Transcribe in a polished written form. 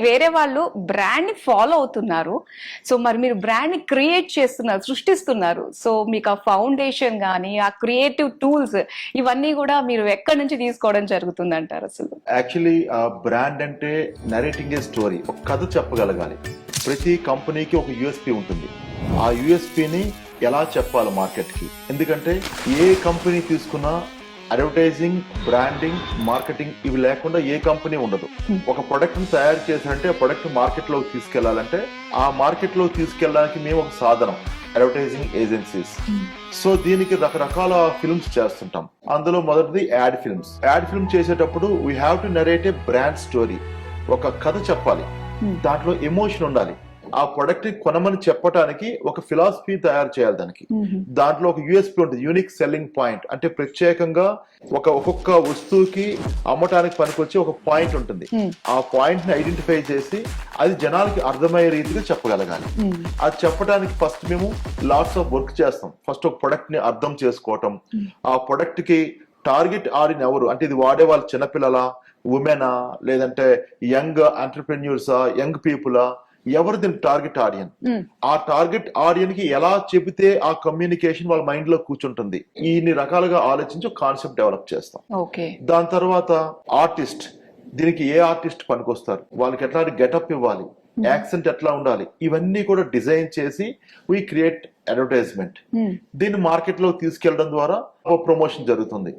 వేరే వాళ్ళు బ్రాండ్ ని ఫాలో అవుతున్నారు. సో మరి మీరు బ్రాండ్ ని క్రియేట్ చేస్తున్నారు, సృష్టిస్తున్నారు. సో మీకు ఆ ఫౌండేషన్ కానీ ఆ క్రియేటివ్ టూల్స్ ఇవన్నీ కూడా మీరు ఎక్కడి నుంచి తీసుకోవడం జరుగుతుంది అంటారు అసలు? యాక్చువల్లీ ఆ బ్రాండ్ అంటే నరేటింగ్ ఏ స్టోరీ, ఒక కథ చెప్పగలగాలి. ప్రతి కంపెనీకి ఒక యూఎస్పీ ఉంటుంది. ఆ యూఎస్పీని ఎలా చెప్పాలి మార్కెట్కి? ఎందుకంటే ఏ కంపెనీ తీసుకున్నా అడ్వర్టైజింగ్, బ్రాండింగ్, మార్కెటింగ్ ఇవి లేకుండా ఏ కంపెనీ ఉండదు. ఒక ప్రొడక్ట్ ని తయారు చేశారంటే ఆ ప్రొడక్ట్ మార్కెట్ లోకి తీసుకెళ్లాలంటే ఆ మార్కెట్ లోకి తీసుకెళ్ళడానికి మేము ఒక సాధనం, అడ్వర్టైజింగ్ ఏజెన్సీస్. సో దీనికి రకరకాల ఫిల్మ్స్ చేస్తుంటాం. అందులో మొదటిది యాడ్ ఫిల్మ్స్. యాడ్ ఫిల్మ్ చేసేటప్పుడు we have to narrate A brand story. ఒక కథ చెప్పాలి, దాంట్లో ఎమోషన్ ఉండాలి. ఆ ప్రొడక్ట్ ని కొనమని చెప్పడానికి ఒక ఫిలాసఫీ తయారు చేయాలి దానికి. దాంట్లో ఒక యూఎస్పీ ఉంటుంది, యూనిక్ సెల్లింగ్ పాయింట్. అంటే ప్రత్యేకంగా ఒక్కొక్క వస్తువుకి అమ్మటానికి పనికొచ్చే ఒక పాయింట్ ఉంటుంది. ఆ పాయింట్ ని ఐడెంటిఫై చేసి అది జనాలకి అర్థమయ్యే రీతిగా చెప్పగలగాలి. అది చెప్పడానికి ఫస్ట్ మేము లాట్స్ ఆఫ్ వర్క్ చేస్తాం. ఫస్ట్ ఒక ప్రొడక్ట్ ని అర్థం చేసుకోవటం, ఆ ప్రొడక్ట్ కి టార్గెట్ ఆడియన్స్ ఎవరు, అంటే ఇది వాడే వాళ్ళు చిన్నపిల్లల, ఉమెనా, లేదంటే యంగ్ ఎంటర్ప్రెన్యూర్సా, యంగ్ పీపులా, ఎవరు దీని టార్గెట్ ఆడియన్. ఆ టార్గెట్ ఆడియన్ కి ఎలా చెబితే ఆ కమ్యూనికేషన్ వాళ్ళ మైండ్ లో కూర్చుంటుంది. ఇన్ని రకాలుగా ఆలోచించి కాన్సెప్ట్ డెవలప్ చేస్తాం. దాని తర్వాత ఆర్టిస్ట్, దీనికి ఏ ఆర్టిస్ట్ పనికొస్తారు, వాళ్ళకి ఎట్లాంటి గెటప్ ఇవ్వాలి, యాక్సెంట్ ఎట్లా ఉండాలి, ఇవన్నీ కూడా డిజైన్ చేసి వీ క్రియేట్ అడ్వర్టైజ్మెంట్. దీన్ని మార్కెట్ లో తీసుకెళ్లడం ద్వారా ప్రమోషన్ జరుగుతుంది.